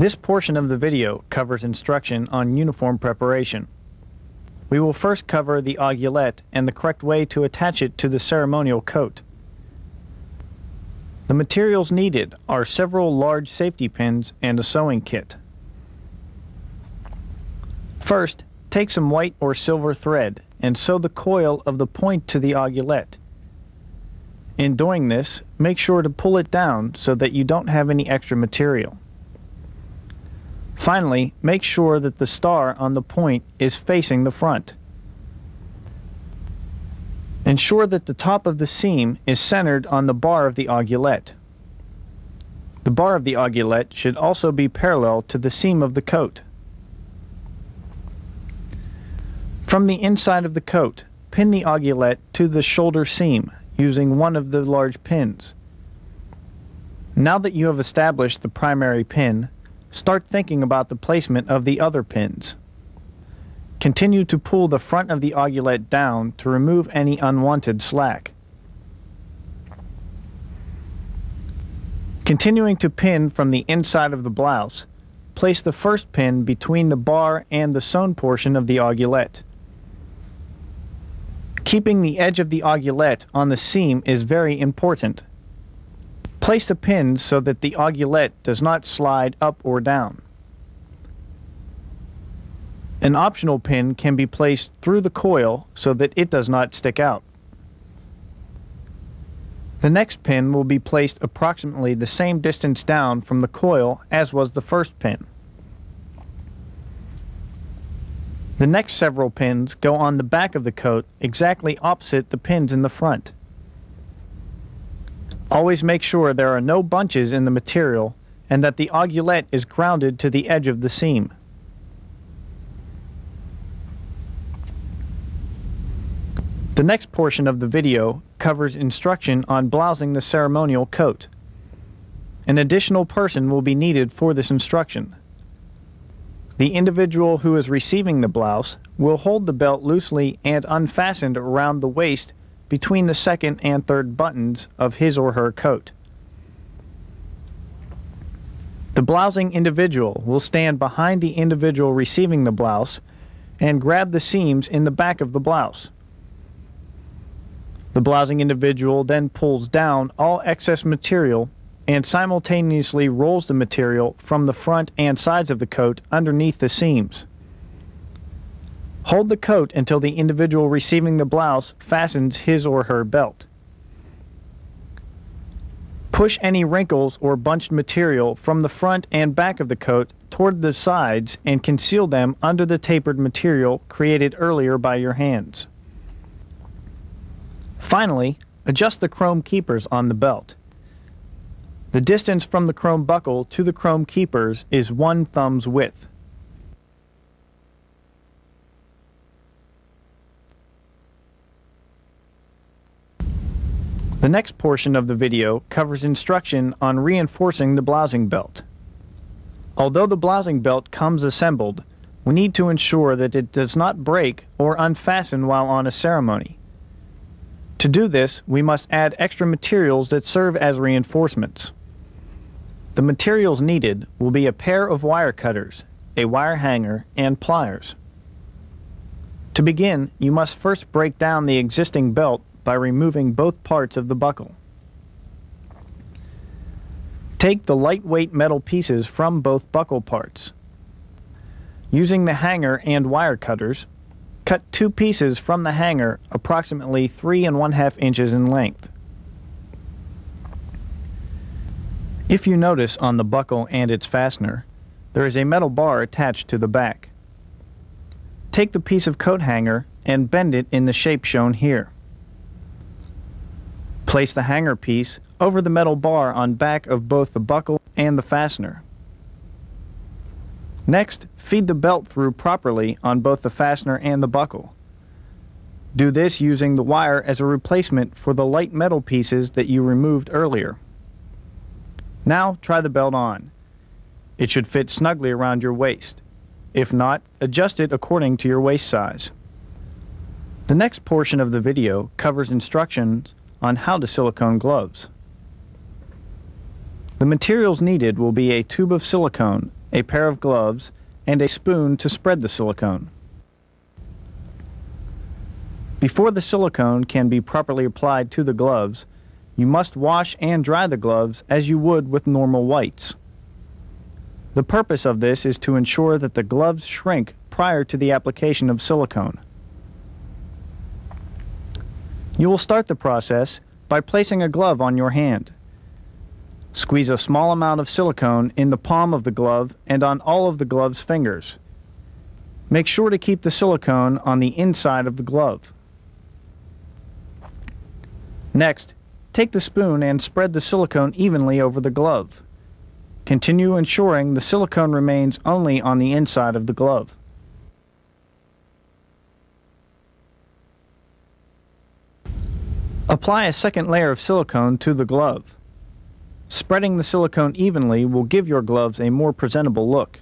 This portion of the video covers instruction on uniform preparation. We will first cover the aiguillette and the correct way to attach it to the ceremonial coat. The materials needed are several large safety pins and a sewing kit. First, take some white or silver thread and sew the coil of the point to the aiguillette. In doing this, make sure to pull it down so that you don't have any extra material. Finally, make sure that the star on the point is facing the front. Ensure that the top of the seam is centered on the bar of the aiguillette. The bar of the aiguillette should also be parallel to the seam of the coat. From the inside of the coat, pin the aiguillette to the shoulder seam using one of the large pins. Now that you have established the primary pin, start thinking about the placement of the other pins. Continue to pull the front of the aiguillette down to remove any unwanted slack. Continuing to pin from the inside of the blouse, place the first pin between the bar and the sewn portion of the aiguillette. Keeping the edge of the aiguillette on the seam is very important. Place the pins so that the aiguillette does not slide up or down. An optional pin can be placed through the coil so that it does not stick out. The next pin will be placed approximately the same distance down from the coil as was the first pin. The next several pins go on the back of the coat exactly opposite the pins in the front. Always make sure there are no bunches in the material and that the aiguillette is grounded to the edge of the seam. The next portion of the video covers instruction on blousing the ceremonial coat. An additional person will be needed for this instruction. The individual who is receiving the blouse will hold the belt loosely and unfastened around the waist between the second and third buttons of his or her coat. The blousing individual will stand behind the individual receiving the blouse and grab the seams in the back of the blouse. The blousing individual then pulls down all excess material and simultaneously rolls the material from the front and sides of the coat underneath the seams. Hold the coat until the individual receiving the blouse fastens his or her belt. Push any wrinkles or bunched material from the front and back of the coat toward the sides and conceal them under the tapered material created earlier by your hands. Finally, adjust the chrome keepers on the belt. The distance from the chrome buckle to the chrome keepers is 1 thumb's width. The next portion of the video covers instruction on reinforcing the blousing belt. Although the blousing belt comes assembled, we need to ensure that it does not break or unfasten while on a ceremony. To do this, we must add extra materials that serve as reinforcements. The materials needed will be a pair of wire cutters, a wire hanger, and pliers. To begin, you must first break down the existing belt by removing both parts of the buckle. Take the lightweight metal pieces from both buckle parts. Using the hanger and wire cutters, cut 2 pieces from the hanger approximately 3 1/2 inches in length. If you notice on the buckle and its fastener, there is a metal bar attached to the back. Take the piece of coat hanger and bend it in the shape shown here. Place the hanger piece over the metal bar on back of both the buckle and the fastener. Next, feed the belt through properly on both the fastener and the buckle. Do this using the wire as a replacement for the light metal pieces that you removed earlier. Now try the belt on. It should fit snugly around your waist. If not, adjust it according to your waist size. The next portion of the video covers instructions on how to silicone gloves. The materials needed will be a tube of silicone a pair of gloves, and a spoon to spread the silicone. Before the silicone can be properly applied to the gloves, you must wash and dry the gloves as you would with normal whites. The purpose of this is to ensure that the gloves shrink prior to the application of silicone. You will start the process by placing a glove on your hand. Squeeze a small amount of silicone in the palm of the glove and on all of the glove's fingers. Make sure to keep the silicone on the inside of the glove. Next, take the spoon and spread the silicone evenly over the glove. Continue ensuring the silicone remains only on the inside of the glove. Apply a second layer of silicone to the glove. Spreading the silicone evenly will give your gloves a more presentable look.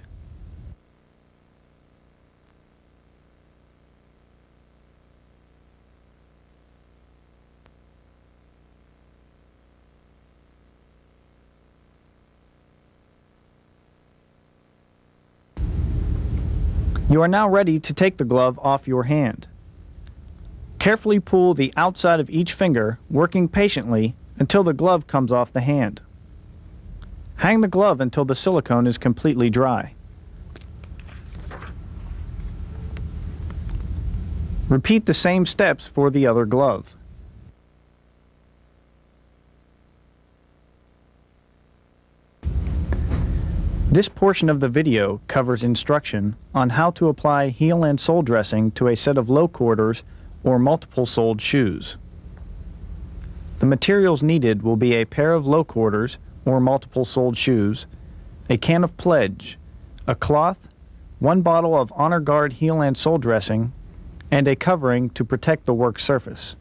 You are now ready to take the glove off your hand. Carefully pull the outside of each finger, working patiently until the glove comes off the hand. Hang the glove until the silicone is completely dry. Repeat the same steps for the other glove. This portion of the video covers instruction on how to apply heel and sole dressing to a set of low quarters or multiple-soled shoes. The materials needed will be a pair of low quarters or multiple-soled shoes, a can of Pledge, a cloth, 1 bottle of Honor Guard heel and sole dressing, and a covering to protect the work surface.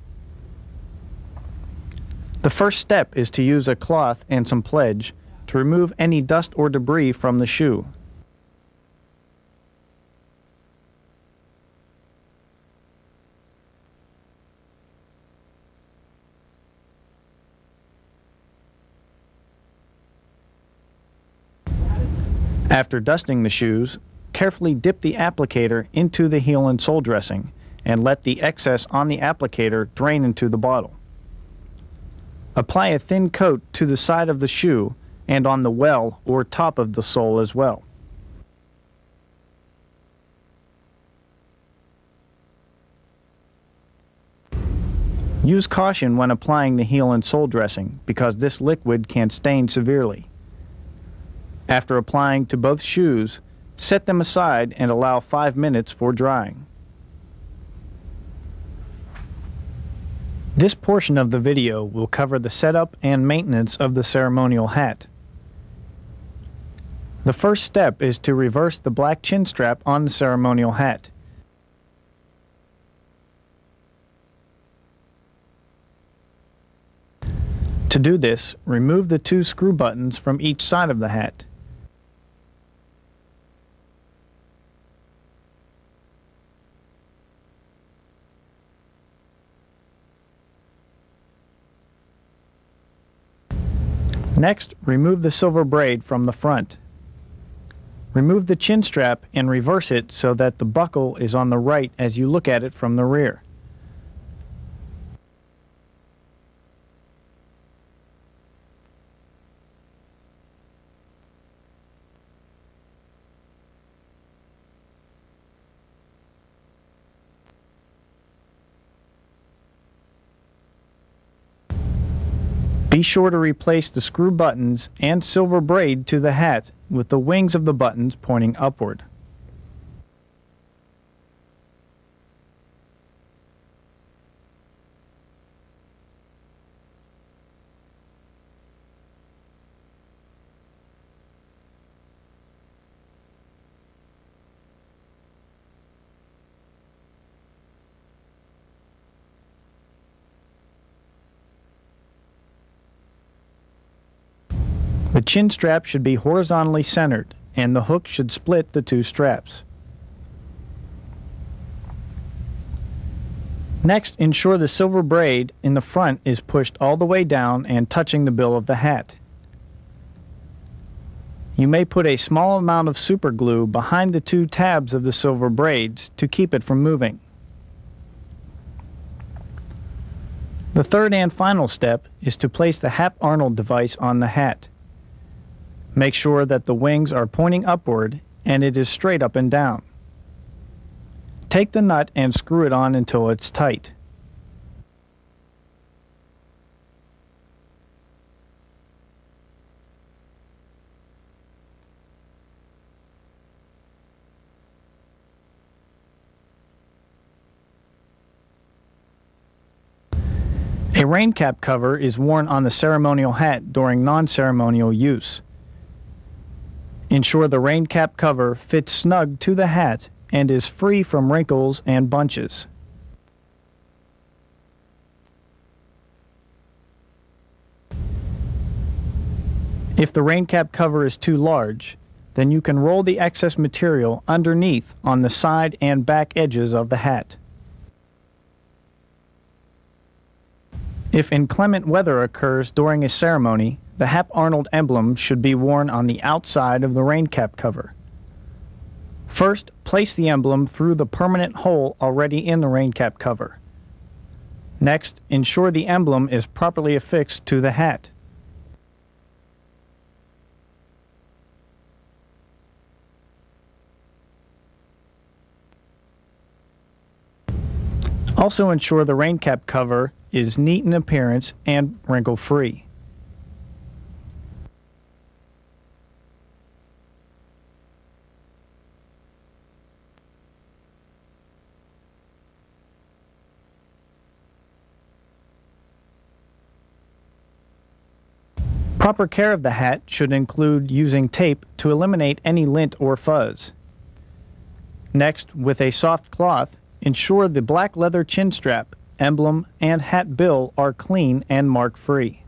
The first step is to use a cloth and some Pledge to remove any dust or debris from the shoe. After dusting the shoes, carefully dip the applicator into the heel and sole dressing and let the excess on the applicator drain into the bottle. Apply a thin coat to the side of the shoe and on the well or top of the sole as well. Use caution when applying the heel and sole dressing because this liquid can stain severely. After applying to both shoes, set them aside and allow 5 minutes for drying. This portion of the video will cover the setup and maintenance of the ceremonial hat. The first step is to reverse the black chin strap on the ceremonial hat. To do this, remove the 2 screw buttons from each side of the hat. Next, remove the silver braid from the front. Remove the chin strap and reverse it so that the buckle is on the right as you look at it from the rear. Be sure to replace the screw buttons and silver braid to the hat with the wings of the buttons pointing upward. The chin strap should be horizontally centered, and the hook should split the 2 straps. Next, ensure the silver braid in the front is pushed all the way down and touching the bill of the hat. You may put a small amount of super glue behind the two tabs of the silver braids to keep it from moving. The third and final step is to place the Hap-Arnold device on the hat. Make sure that the wings are pointing upward and it is straight up and down. Take the nut and screw it on until it's tight. A rain cap cover is worn on the ceremonial hat during non-ceremonial use. Ensure the rain cap cover fits snug to the hat and is free from wrinkles and bunches. If the rain cap cover is too large, then you can roll the excess material underneath on the side and back edges of the hat. If inclement weather occurs during a ceremony, the Hap-Arnold emblem should be worn on the outside of the rain cap cover. First, place the emblem through the permanent hole already in the rain cap cover. Next, ensure the emblem is properly affixed to the hat. Also ensure the rain cap cover is neat in appearance and wrinkle-free. Proper care of the hat should include using tape to eliminate any lint or fuzz. Next, with a soft cloth, ensure the black leather chin strap, emblem, and hat bill are clean and mark-free.